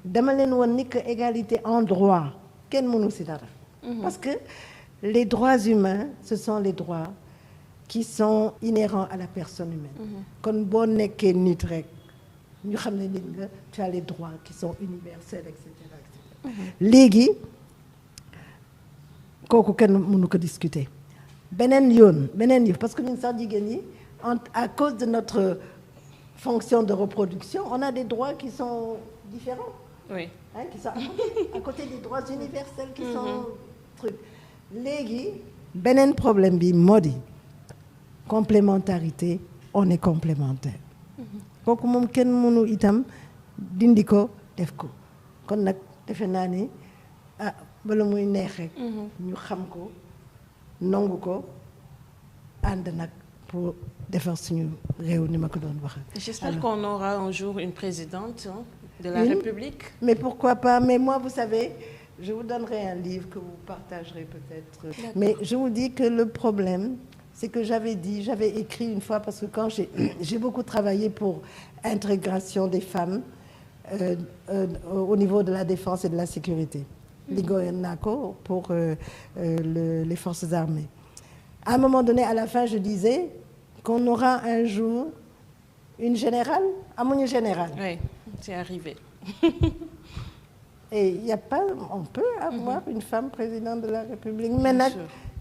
dama leen woon ni que égalité en droit kenn mënu ci dara. Parce que les droits humains ce sont les droits qui sont inhérents à la personne humaine. kon boo nekkee nit rek ñu xam ne nit nga tu as les droits qui sont universels et cetera et cetera. léegi kooku kenn mënu ko discuter beneen yoon parce que ñun sax jigéen ñi à cause de notre fonction de reproduction on a des droits qui sont différents. Oui. Hein, qui sont à côté des droits universels qui sont trucs léegi beneen problème bi moo di complémentarité on est complémentaire. kooku moom kenn mënu itam dindi ko def ko kon nag defe naa ni bala muy neex rek ñu xam ko nangu ko ànd nag pour defar suñu réew ni ma ko doon waxee. J'espère qu'on aura un jour une présidente de la République. Mais pourquoi pas? Mais moi, vous savez, je vous donnerai un livre que vous partagerez peut-être. Mais je vous dis que le problème, c'est que j'avais écrit une fois, parce que quand j'ai beaucoup travaillé pour intégration des femmes au niveau de la défense et de la sécurité. Liggéey naa ko pour les forces armées. À un moment donné, à la fin, je disais qu'on aura un jour une générale, amuñu générale. Oui, c'est arrivé. Et il y a pas, on peut avoir une femme présidente de la République. Mais nag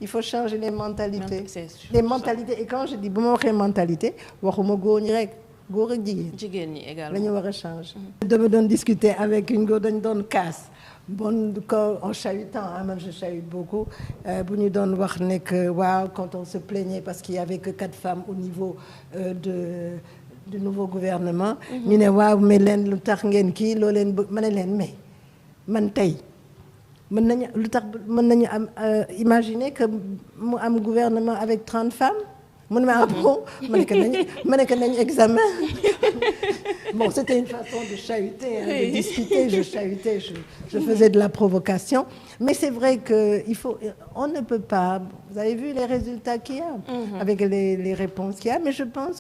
il faut changer les mentalités. Les mentalités. Et quand je dis bu ma waxee mentalité waxuma góor ñi rek góor ak jigéen. jigéen ñi également la ñu war a changer. dama doon discuter avec une góor dañu doon casse. Bon, en chahutant, même je chahute beaucoup, bu ñu doon wax ne que waaw quand on se plaignait parce qu'il y avait que 4 femmes au niveau du nouveau gouvernement. ñu ne waaw mais leen lu tax ngeen kii loo leen bëgg ma ne leen mais man tey mën nañu lu tax mën nañu am imaginer que mu am gouvernement avec 30 femmes. mun ma bon ma ne que nañ examen. Bon, c'était une façon de chahuter, de discuter. Je chahutais, je faisais de la provocation. Mais c'est vrai on ne peut pas. Vous avez vu les résultats qu'il y a, avec les réponses qu'il y a. Mais je pense